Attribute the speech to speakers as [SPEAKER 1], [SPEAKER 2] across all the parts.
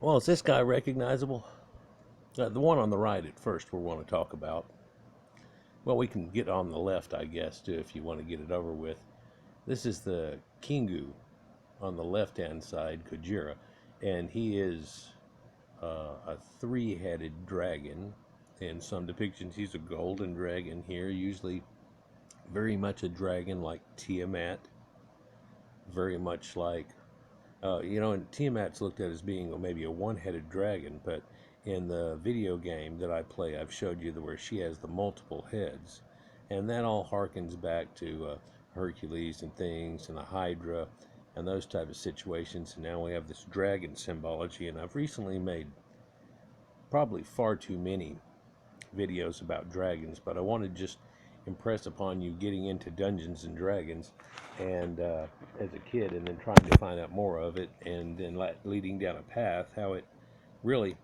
[SPEAKER 1] Well, is this guy recognizable? The one on the right at first we want to talk about. Well, we can get on the left, I guess, too, if you want to get it over with. This is the Kingu on the left-hand side, Gojira, and he is a three-headed dragon. In some depictions, he's a golden dragon here, usually very much a dragon like Tiamat, very much like and Tiamat's looked at as being maybe a one-headed dragon, but in the video game that I play, I've showed you where she has the multiple heads, and that all harkens back to Hercules and things, and the Hydra, and those type of situations. And now we have this dragon symbology, and I've recently made probably far too many videos about dragons, but I want to just impress upon you getting into Dungeons and Dragons and as a kid, and then trying to find out more of it, and then leading down a path how it really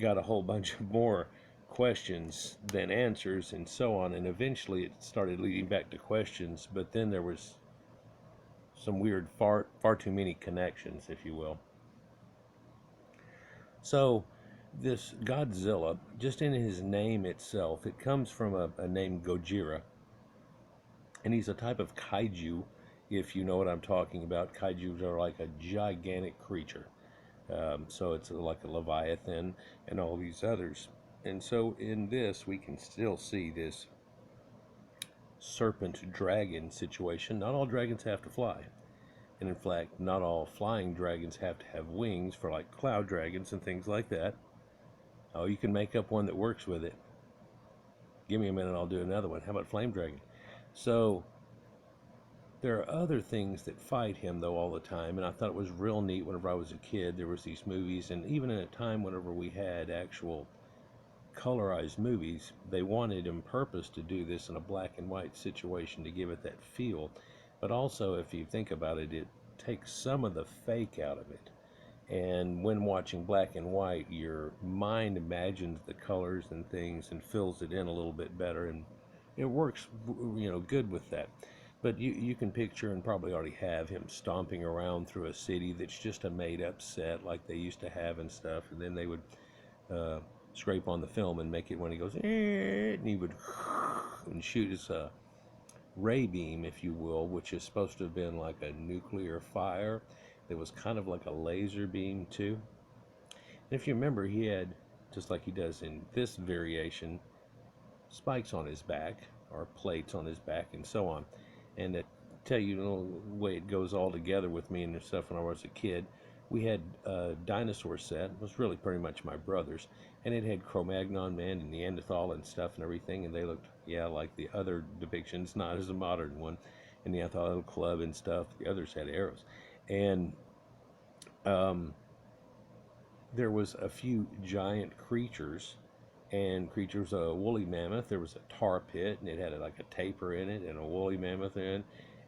[SPEAKER 1] got a whole bunch of more questions than answers and so on, and eventually it started leading back to questions, but then there was some weird far too many connections, if you will. So this Godzilla, just in his name itself, it comes from a name Gojira, and he's a type of kaiju, if you know what I'm talking about. Kaijus are like a gigantic creature. So it's like a leviathan and all these others. And so in this, we can still see this serpent dragon situation. Not all dragons have to fly. And in fact, not all flying dragons have to have wings for like cloud dragons and things like that. Oh, you can make up one that works with it. Give me a minute, I'll do another one. How about flame dragon? So there are other things that fight him though all the time, and I thought it was real neat whenever I was a kid. There was these movies, and even in a time whenever we had actual colorized movies, they wanted on purpose to do this in a black and white situation to give it that feel. But also, if you think about it, it takes some of the fake out of it. And when watching black and white, your mind imagines the colors and things and fills it in a little bit better, and it works, good with that. But you can picture, and probably already have, him stomping around through a city that's just a made-up set like they used to have and stuff, and then they would scrape on the film and make it when he goes, and he would and shoot his ray beam, if you will, which is supposed to have been like a nuclear fire. It was kind of like a laser beam too. And if you remember, he had, just like he does in this variation, spikes on his back, or plates on his back, and so on. And to tell you the way it goes all together with me and stuff, when I was a kid, we had a dinosaur set. It was really pretty much my brother's, and it had Cro-Magnon man and Neanderthal and stuff and everything, and they looked, like the other depictions, not as a modern one. And the Neanderthal club and stuff, the others had arrows. And there was a few giant creatures, a woolly mammoth. There was a tar pit, and it had like a taper in it, and a woolly mammoth in,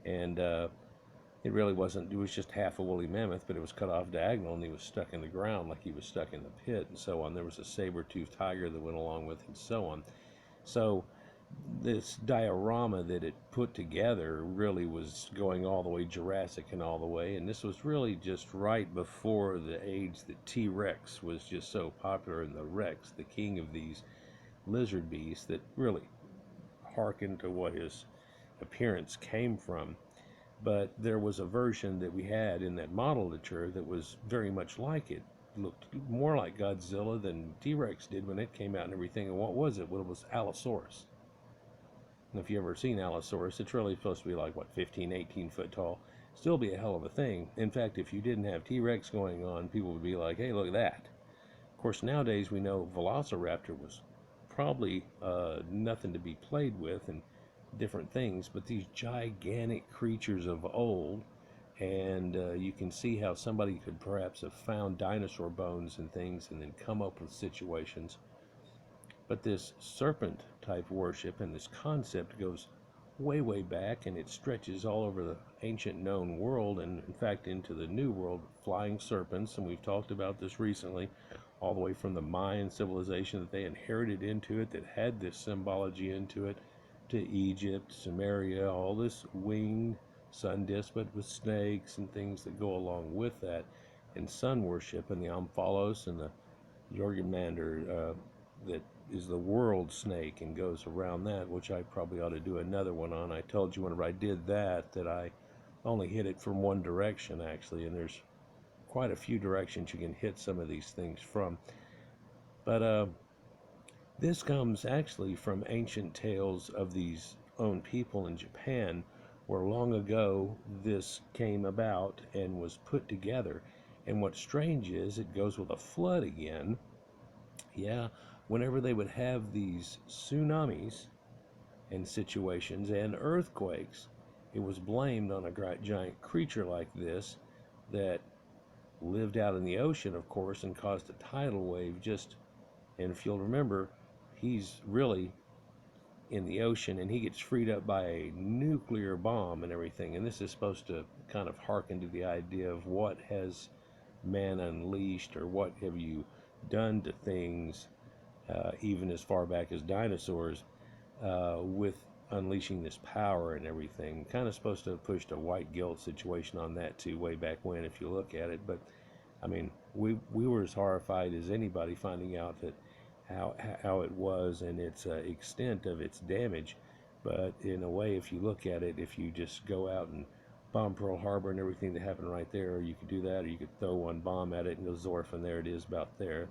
[SPEAKER 1] and it really wasn't. It was just half a woolly mammoth, but it was cut off diagonal, and he was stuck in the ground like he was stuck in the pit, and so on. There was a saber-toothed tiger that went along with it, and so on. So this diorama that it put together really was going all the way Jurassic and all the way, and this was really just right before the age that T-Rex was just so popular, and the Rex, the king of these lizard beasts, that really harkened to what his appearance came from. But there was a version that we had in that model literature that was very much like it. Looked more like Godzilla than T-Rex did when it came out and everything. And what was it? Well, it was Allosaurus. And if you ever seen Allosaurus, it's really supposed to be like, 15, 18 foot tall. Still be a hell of a thing. In fact, if you didn't have T-Rex going on, people would be like, hey, look at that. Of course, nowadays we know Velociraptor was probably nothing to be played with and different things, but these gigantic creatures of old, and you can see how somebody could perhaps have found dinosaur bones and things and then come up with situations. But this serpent type worship and this concept goes way, way back, and it stretches all over the ancient known world, and in fact into the new world, flying serpents. And we've talked about this recently, all the way from the Mayan civilization that they inherited into it, that had this symbology into it, to Egypt, Sumeria, all this winged sun disk, but with snakes and things that go along with that. and sun worship, and the Omphalos and the Jorgenmander that is the world snake and goes around that, which I probably ought to do another one on. I told you whenever I did that I only hit it from one direction actually, and there's quite a few directions you can hit some of these things from. But this comes actually from ancient tales of these own people in Japan, where long ago this came about and was put together. And what's strange is it goes with a flood again. Yeah, whenever they would have these tsunamis and situations and earthquakes, it was blamed on a giant creature like this that lived out in the ocean, of course, and caused a tidal wave. And if you'll remember, he's really in the ocean and he gets freed up by a nuclear bomb and everything. And this is supposed to kind of harken to the idea of what has man unleashed, or what have you done to things, even as far back as dinosaurs, with unleashing this power and everything. Kind of supposed to have pushed a white guilt situation on that too, way back when, if you look at it. But I mean, we were as horrified as anybody finding out that how it was and its extent of its damage. But in a way, if you look at it, if you just go out and bomb Pearl Harbor and everything that happened right there, or you could do that, or you could throw one bomb at it and go Zorf, and there it is about there.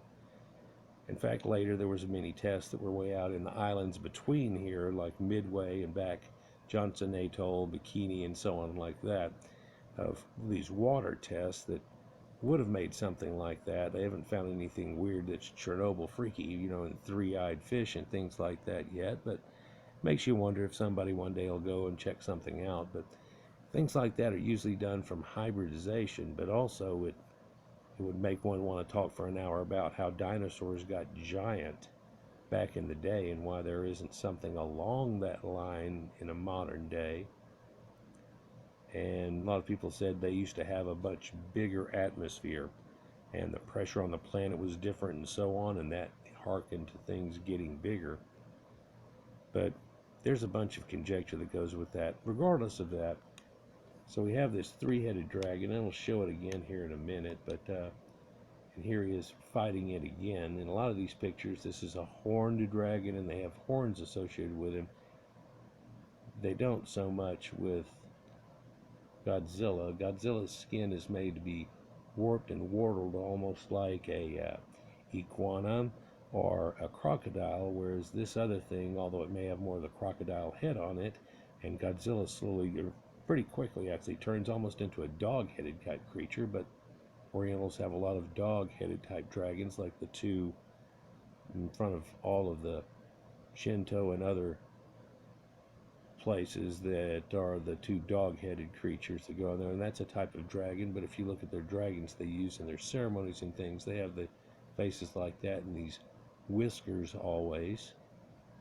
[SPEAKER 1] In fact, later there was many tests that were way out in the islands between here, like Midway and back Johnson Atoll, Bikini, and so on like that, of these water tests that would have made something like that. They haven't found anything weird that's Chernobyl freaky, and three-eyed fish and things like that yet, but makes you wonder if somebody one day will go and check something out. But things like that are usually done from hybridization, but also it would make one want to talk for an hour about how dinosaurs got giant back in the day and why there isn't something along that line in a modern day. And a lot of people said they used to have a much bigger atmosphere and the pressure on the planet was different and so on, and that harkened to things getting bigger. But there's a bunch of conjecture that goes with that. Regardless of that, so we have this three-headed dragon, and I'll show it again here in a minute, but and here he is fighting it again. In a lot of these pictures, this is a horned dragon, and they have horns associated with him. They don't so much with Godzilla. Godzilla's skin is made to be warped and wardled almost like a iguana or a crocodile, whereas this other thing, although it may have more of the crocodile head on it, and Godzilla slowly, or pretty quickly actually, turns almost into a dog-headed type creature. But Orientals have a lot of dog-headed type dragons, like the two in front of all of the Shinto and other places that are the two dog-headed creatures that go on there, and that's a type of dragon. But if you look at their dragons they use in their ceremonies and things, they have the faces like that and these whiskers always,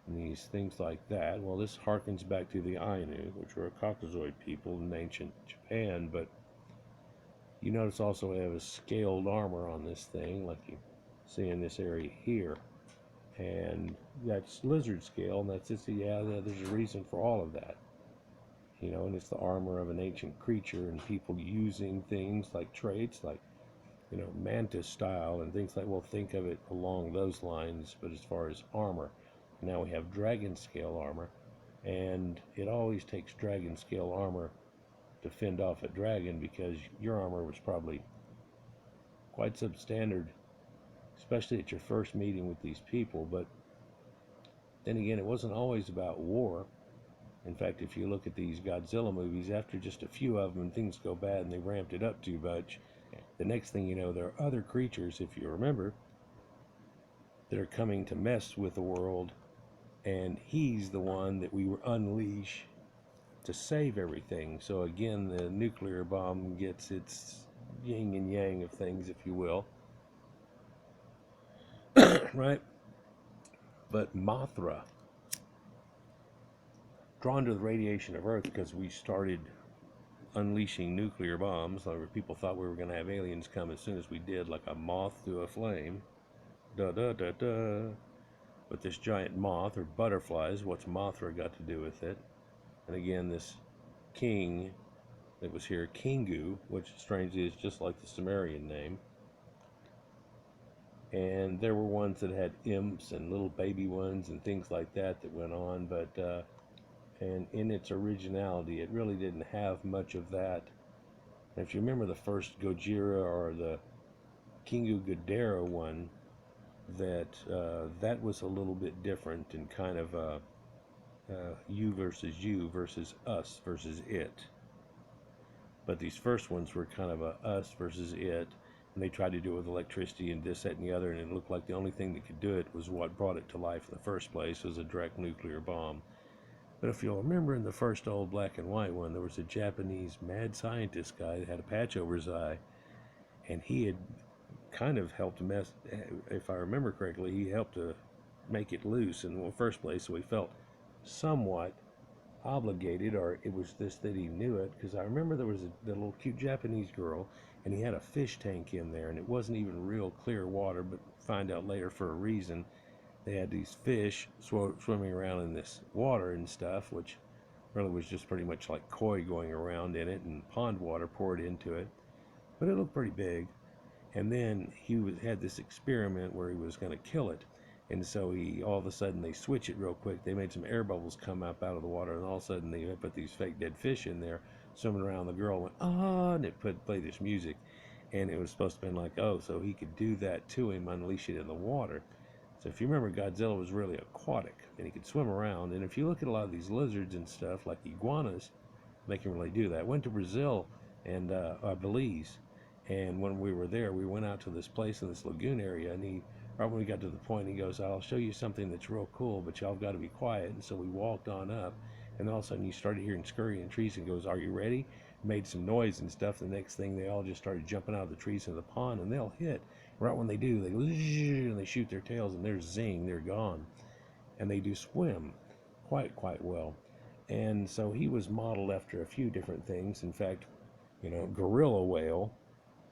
[SPEAKER 1] and these things like that. Well, this harkens back to the Ainu, which were a Caucasoid people in ancient Japan. But you notice also we have a scaled armor on this thing, like you see in this area here. And that's lizard scale, and that's just, yeah, there's a reason for all of that. And it's the armor of an ancient creature, and people using things like traits like, mantis style and things like, well, think of it along those lines. But as far as armor, now we have dragon scale armor, and it always takes dragon scale armor to fend off a dragon, because your armor was probably quite substandard, especially at your first meeting with these people. But then again, it wasn't always about war. In fact, if you look at these Godzilla movies, after just a few of them, things go bad and they ramped it up too much. The next thing you know, there are other creatures, if you remember, that are coming to mess with the world, and he's the one that we unleash to save everything. So again, the nuclear bomb gets its yin and yang of things, if you will. Right? But Mothra, drawn to the radiation of Earth because we started unleashing nuclear bombs. People thought we were going to have aliens come as soon as we did, like a moth to a flame. Da da da da. But this giant moth, or butterflies, what's Mothra got to do with it? And again, this king that was here, Kingu, which strangely is just like the Sumerian name. And there were ones that had imps and little baby ones and things like that that went on, but and in its originality, it really didn't have much of that. And if you remember the first Gojira or the Kingu Godera one, that was a little bit different and kind of you versus us versus it. But these first ones were kind of a us versus it, and they tried to do it with electricity and this, that, and the other, and it looked like the only thing that could do it was what brought it to life in the first place was a direct nuclear bomb. But if you'll remember in the first old black and white one, there was a Japanese mad scientist guy that had a patch over his eye, and he had kind of helped mess, if I remember correctly, he helped to make it loose in the first place, so he felt somewhat obligated, or it was this that he knew it, because I remember there was the little cute Japanese girl, and he had a fish tank in there, and it wasn't even real clear water, but find out later for a reason. They had these fish swimming around in this water and stuff, which really was just pretty much like koi going around in it, and pond water poured into it, but it looked pretty big. And then had this experiment where he was going to kill it. And so all of a sudden they switch it real quick. They made some air bubbles come up out of the water, and all of a sudden they put these fake dead fish in there swimming around. The girl went, ah, and it played this music. And it was supposed to be like, oh, so he could do that to him, unleash it in the water. So if you remember, Godzilla was really aquatic, and he could swim around. And if you look at a lot of these lizards and stuff, like iguanas, they can really do that. I went to Brazil and Belize, and when we were there, we went out to this place in this lagoon area, and right when we got to the point, he goes, I'll show you something that's real cool, but y'all got to be quiet. And so we walked on up, and then all of a sudden you started hearing scurrying trees, and goes, are you ready? Made some noise and stuff. The next thing, they all just started jumping out of the trees in the pond, and they'll hit. Right when they do, and they shoot their tails, and they're zing, they're gone. And they do swim quite well. And so he was modeled after a few different things. In fact, gorilla whale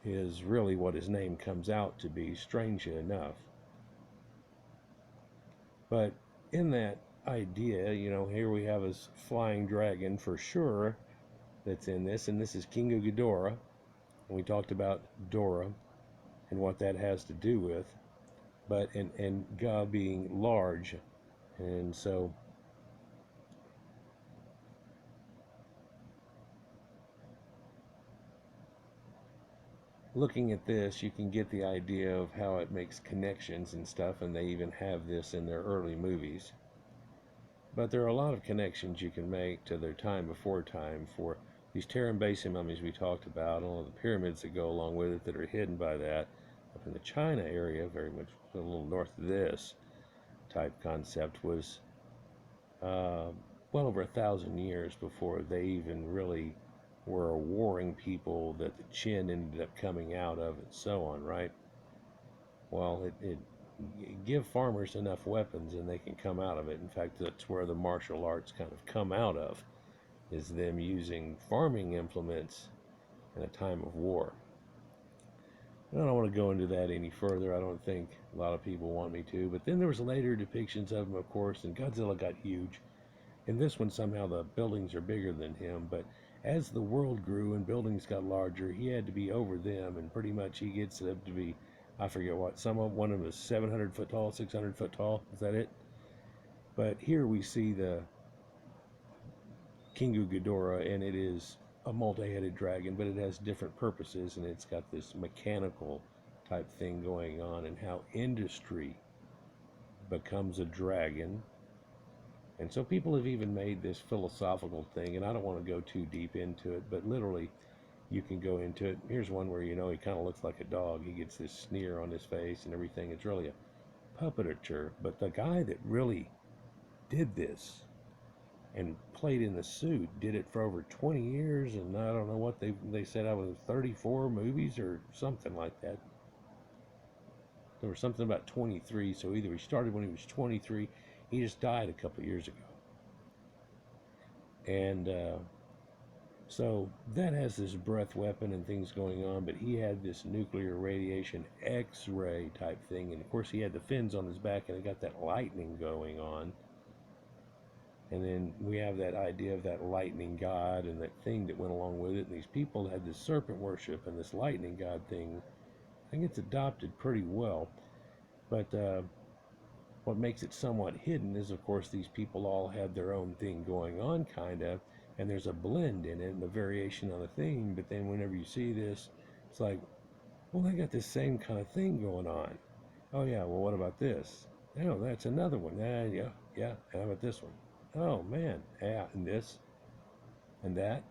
[SPEAKER 1] is really what his name comes out to be, strangely enough. But in that idea, here we have his flying dragon for sure that's in this, and this is Kingu Ghidorah, and we talked about Dora and what that has to do with, but and Ga being large, and so looking at this, you can get the idea of how it makes connections and stuff, and they even have this in their early movies. But there are a lot of connections you can make to their time before time for these Terran Basin mummies we talked about, and all the pyramids that go along with it that are hidden by that. Up in the China area, very much a little north of this type concept, was well over 1,000 years before they even really were a warring people that the Qin ended up coming out of, and so on, right? Well, it give farmers enough weapons and they can come out of it. In fact, that's where the martial arts kind of come out of, is them using farming implements in a time of war. I don't want to go into that any further. I don't think a lot of people want me to. But then there was later depictions of him, of course, and Godzilla got huge. In this one, somehow the buildings are bigger than him. But as the world grew and buildings got larger, he had to be over them. And pretty much he gets up to be, I forget what, one of them is 700 foot tall, 600 foot tall. Is that it? But here we see the Kingu Ghidorah, and it is a multi-headed dragon, but it has different purposes, and it's got this mechanical type thing going on, and how industry becomes a dragon. And so people have even made this philosophical thing, and I don't want to go too deep into it, but literally you can go into it. Here's one where he kind of looks like a dog. He gets this sneer on his face and everything. It's really a puppetature, but the guy that really did this and played in the suit did it for over 20 years, and I don't know what they said, I was 34 movies or something like that. There was something about 23, so either he started when he was 23, he just died a couple of years ago. And so that has this breath weapon and things going on, but he had this nuclear radiation X-ray type thing, and of course he had the fins on his back, and it got that lightning going on. And then we have that idea of that lightning god and that thing that went along with it. And these people had this serpent worship and this lightning god thing. I think it's adopted pretty well. But what makes it somewhat hidden is, of course, these people all have their own thing going on, kind of. And there's a blend in it and a variation on a theme. But then whenever you see this, it's like, well, they got this same kind of thing going on. Oh, yeah, well, what about this? Oh, that's another one. Yeah. How about this one? Oh, man. Yeah, and this and that.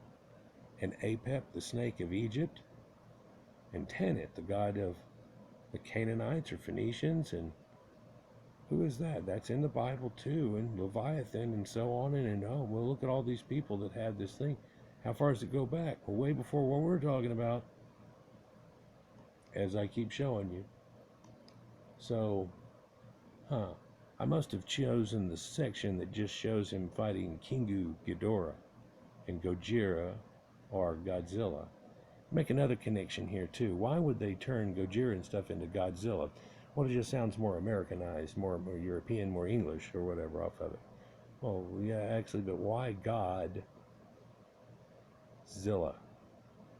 [SPEAKER 1] And Apep, the snake of Egypt. And Tanit, the god of the Canaanites or Phoenicians. And who is that? That's in the Bible, too. And Leviathan and so on. And oh, well, look at all these people that had this thing. How far does it go back? Well, way before what we're talking about, as I keep showing you. So, I must have chosen the section that just shows him fighting Kingu Ghidorah and Gojira or Godzilla. Make another connection here too. Why would they turn Gojira and stuff into Godzilla? Well, it just sounds more Americanized, more European, more English or whatever off of it. Well, yeah, actually, but why Godzilla?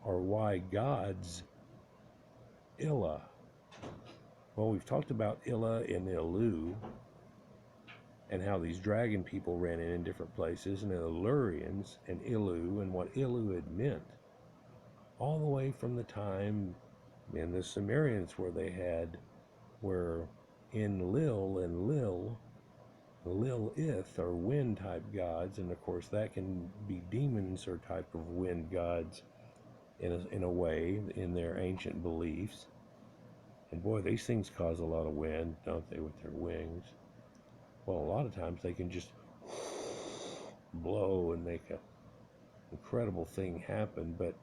[SPEAKER 1] Or why Gods Illa? Well, we've talked about Illa and Ilu and how these dragon people ran in different places, and the Illyrians and Ilu and what Ilu had meant. All the way from the time in the Sumerians where Enlil and Lilith are wind type gods, and of course that can be demons or type of wind gods in a way in their ancient beliefs. And boy, these things cause a lot of wind, don't they, with their wings? Well, a lot of times they can just blow and make an incredible thing happen, but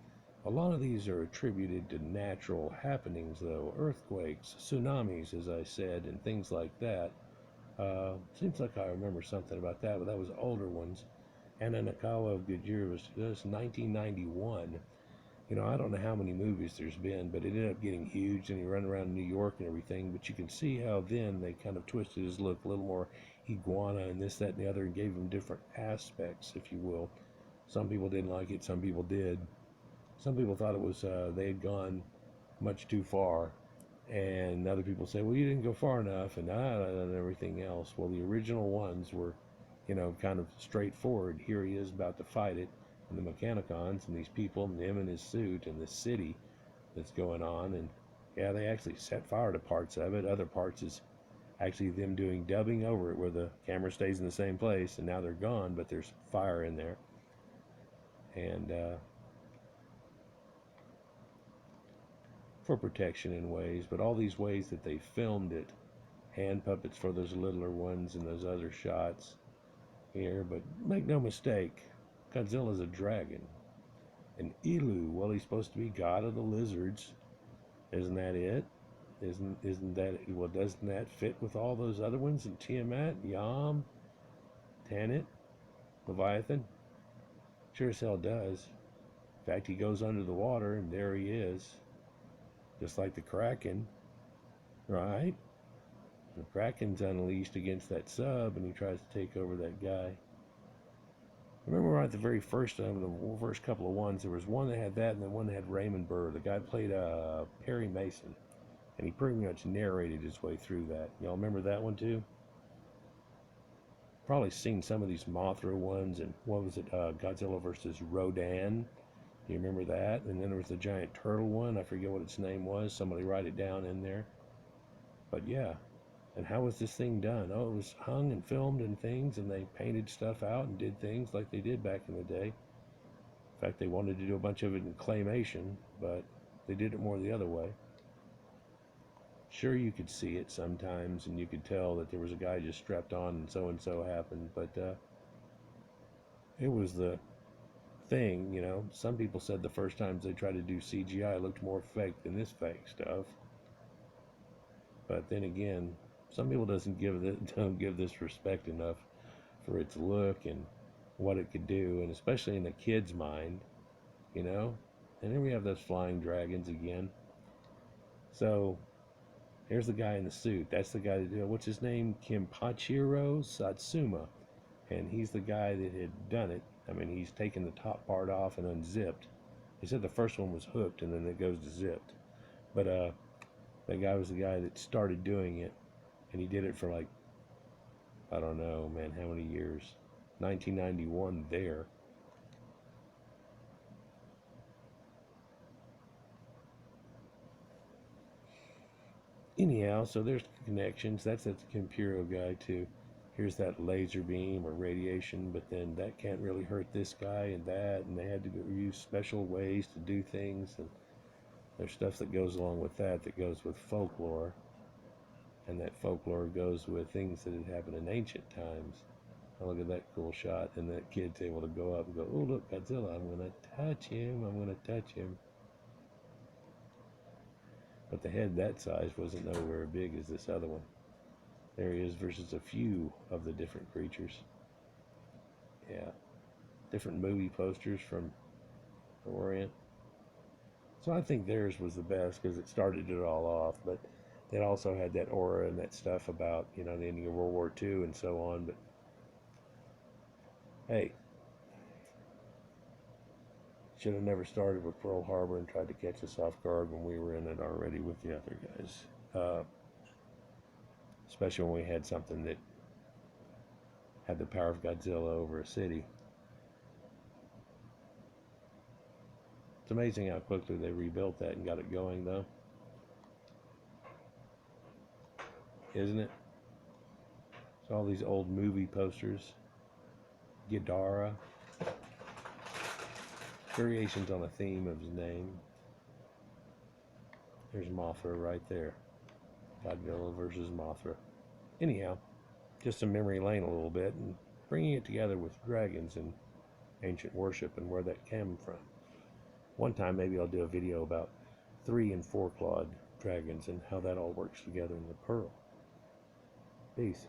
[SPEAKER 1] a lot of these are attributed to natural happenings, though. Earthquakes, tsunamis, as I said, and things like that. Seems like I remember something about that, but that was older ones. Ananakawa of Gojira was 1991. I don't know how many movies there's been, but it ended up getting huge, and he ran around New York and everything. But you can see how then they kind of twisted his look a little more iguana and this, that, and the other, and gave him different aspects, if you will. Some people didn't like it, some people did. Some people thought it was they had gone much too far, and other people say, well, you didn't go far enough, and everything else. Well, the original ones were, kind of straightforward. Here he is about to fight it, and the Mechanicons, and these people, and him in his suit, and this city that's going on, and yeah, they actually set fire to parts of it. Other parts is actually them doing dubbing over it, where the camera stays in the same place, and now they're gone, but there's fire in there. And for protection in ways, but all these ways that they filmed it, hand puppets for those littler ones and those other shots here. But make no mistake, Godzilla's a dragon. And Ilu, well, he's supposed to be god of the lizards. Isn't that it? Isn't that, well, doesn't that fit with all those other ones? And Tiamat, Yam, Tanit, Leviathan? Sure as hell does. In fact, he goes under the water, and there he is. Just like the Kraken, right? The Kraken's unleashed against that sub, and he tries to take over that guy. Remember right at the very first of the first couple of ones, there was one that had that, and then one that had Raymond Burr. The guy played Perry Mason, and he pretty much narrated his way through that. Y'all remember that one too? Probably seen some of these Mothra ones, and what was it? Godzilla versus Rodan. You remember that? And then there was the giant turtle one. I forget what its name was. Somebody write it down in there. But yeah. And how was this thing done? Oh, it was hung and filmed and things, and they painted stuff out and did things like they did back in the day. In fact, they wanted to do a bunch of it in claymation, but they did it more the other way. Sure, you could see it sometimes, and you could tell that there was a guy just strapped on and so happened, but it was the thing, Some people said the first times they tried to do CGI it looked more fake than this fake stuff. But then again, some people don't give this respect enough for its look and what it could do, and especially in a kid's mind, And then we have those flying dragons again. So here's the guy in the suit. That's the guy that what's his name? Kimpachiro Satsuma. and he's the guy that had done it. I mean, he's taken the top part off and unzipped. They said the first one was hooked and then it goes to zipped. But that guy was the guy that started doing it, and he did it for like, I don't know, man, how many years? 1991 there. Anyhow, so there's connections. That's the Compuro guy too. Here's that laser beam or radiation, but then that can't really hurt this guy and they had to use special ways to do things, and there's stuff that goes along with that goes with folklore, and that folklore goes with things that had happened in ancient times. Oh, look at that cool shot, and that kid's able to go up and go, oh look, Godzilla, I'm gonna touch him, I'm gonna touch him. But the head that size wasn't nowhere big as this other one. There he is versus a few of the different creatures. Yeah, different movie posters from the Orient. So I think theirs was the best because it started it all off, but it also had that aura and that stuff about, the ending of World War II and so on. But hey, should have never started with Pearl Harbor and tried to catch us off guard when we were in it already with the other guys. Especially when we had something that had the power of Godzilla over a city. It's amazing how quickly they rebuilt that and got it going, though. Isn't it? It's all these old movie posters. Gojira. Variations on a theme of his name. There's Mothra right there. Godzilla versus Mothra. Anyhow, just some memory lane a little bit and bringing it together with dragons and ancient worship and where that came from. One time maybe I'll do a video about 3 and 4 clawed dragons and how that all works together in the Pearl. Peace.